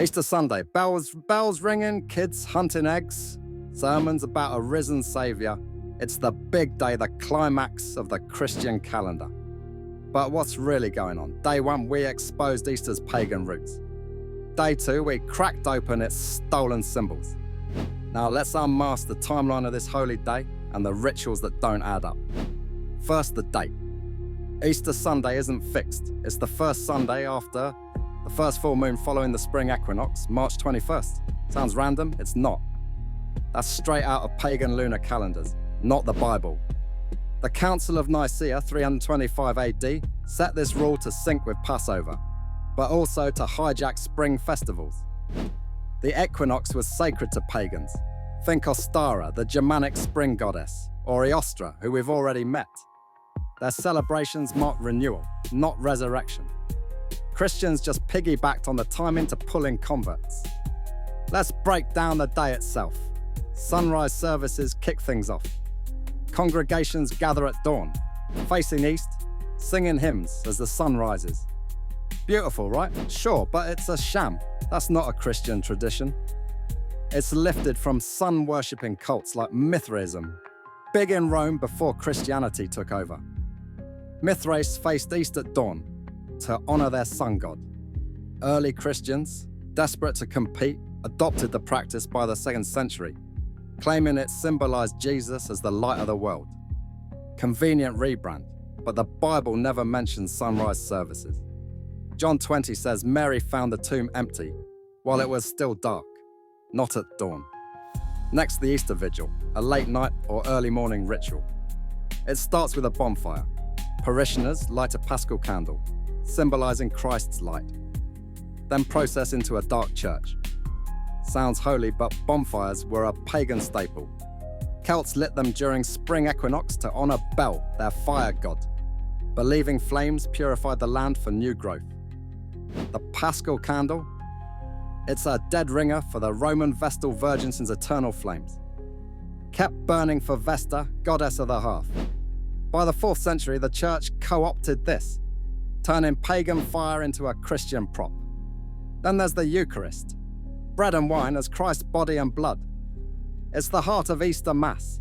Easter Sunday, bells ringing, kids hunting eggs, sermons about a risen Saviour. It's the big day, the climax of the Christian calendar. But what's really going on? Day 1, we exposed Easter's pagan roots. Day 2, we cracked open its stolen symbols. Now let's unmask the timeline of this holy day and the rituals that don't add up. First, the date. Easter Sunday isn't fixed. It's the first Sunday after the first full moon following the spring equinox, March 21st. Sounds random? It's not. That's straight out of pagan lunar calendars, not the Bible. The Council of Nicaea, 325 AD, set this rule to sync with Passover, but also to hijack spring festivals. The equinox was sacred to pagans. Think Ostara, the Germanic spring goddess, or Eostra, who we've already met. Their celebrations mark renewal, not resurrection. Christians just piggybacked on the timing to pull in converts. Let's break down the day itself. Sunrise services kick things off. Congregations gather at dawn, facing east, singing hymns as the sun rises. Beautiful, right? Sure, but it's a sham. That's not a Christian tradition. It's lifted from sun-worshipping cults like Mithraism, big in Rome before Christianity took over. Mithras faced east at dawn to honor their sun god. Early Christians, desperate to compete, adopted the practice by the 2nd century, claiming it symbolized Jesus as the light of the world. Convenient rebrand, but the Bible never mentions sunrise services. John 20 says Mary found the tomb empty while it was still dark, not at dawn. Next, the Easter Vigil, a late night or early morning ritual. It starts with a bonfire. Parishioners light a Paschal candle, symbolizing Christ's light. Then process into a dark church. Sounds holy, but bonfires were a pagan staple. Celts lit them during spring equinox to honor Bel, their fire god, believing flames purified the land for new growth. The Paschal candle? It's a dead ringer for the Roman Vestal Virgin's eternal flames. Kept burning for Vesta, goddess of the hearth. By the 4th century, the church co-opted this, turning pagan fire into a Christian prop. Then there's the Eucharist, bread and wine as Christ's body and blood. It's the heart of Easter Mass,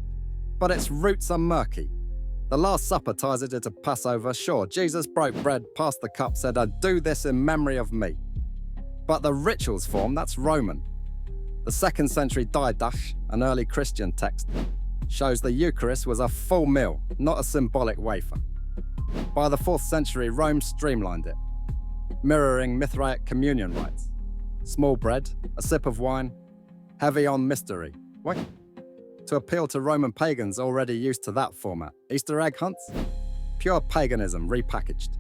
but its roots are murky. The Last Supper ties it into Passover. Sure, Jesus broke bread, passed the cup, said, "I do this in memory of me." But the rituals form, that's Roman. The 2nd century Didache, an early Christian text, shows the Eucharist was a full meal, not a symbolic wafer. By the 4th century, Rome streamlined it, mirroring Mithraic communion rites. Small bread, a sip of wine, heavy on mystery. Wait. To appeal to Roman pagans already used to that format. Easter egg hunts? Pure paganism repackaged.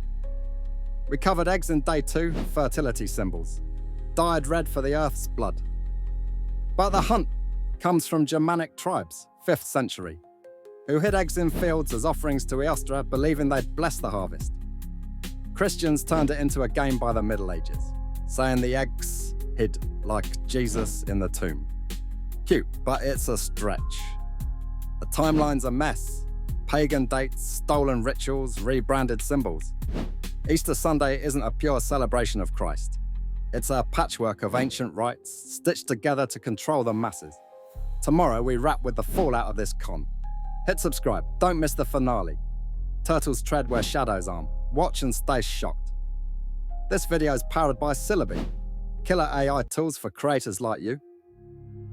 We covered eggs in day 2, fertility symbols, dyed red for the earth's blood. But the hunt comes from Germanic tribes, 5th century, who hid eggs in fields as offerings to Eostra, believing they'd bless the harvest. Christians turned it into a game by the Middle Ages, saying the eggs hid like Jesus in the tomb. Cute, but it's a stretch. The timeline's a mess. Pagan dates, stolen rituals, rebranded symbols. Easter Sunday isn't a pure celebration of Christ. It's a patchwork of ancient rites stitched together to control the masses. Tomorrow we wrap with the fallout of this con. Hit subscribe, don't miss the finale. Turtles tread where shadows aren't. Watch and stay shocked. This video is powered by Syllabi, killer AI tools for creators like you.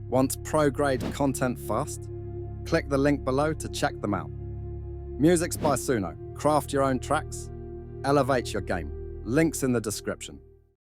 Want pro-grade content fast? Click the link below to check them out. Music's by Suno. Craft your own tracks. Elevate your game. Links in the description.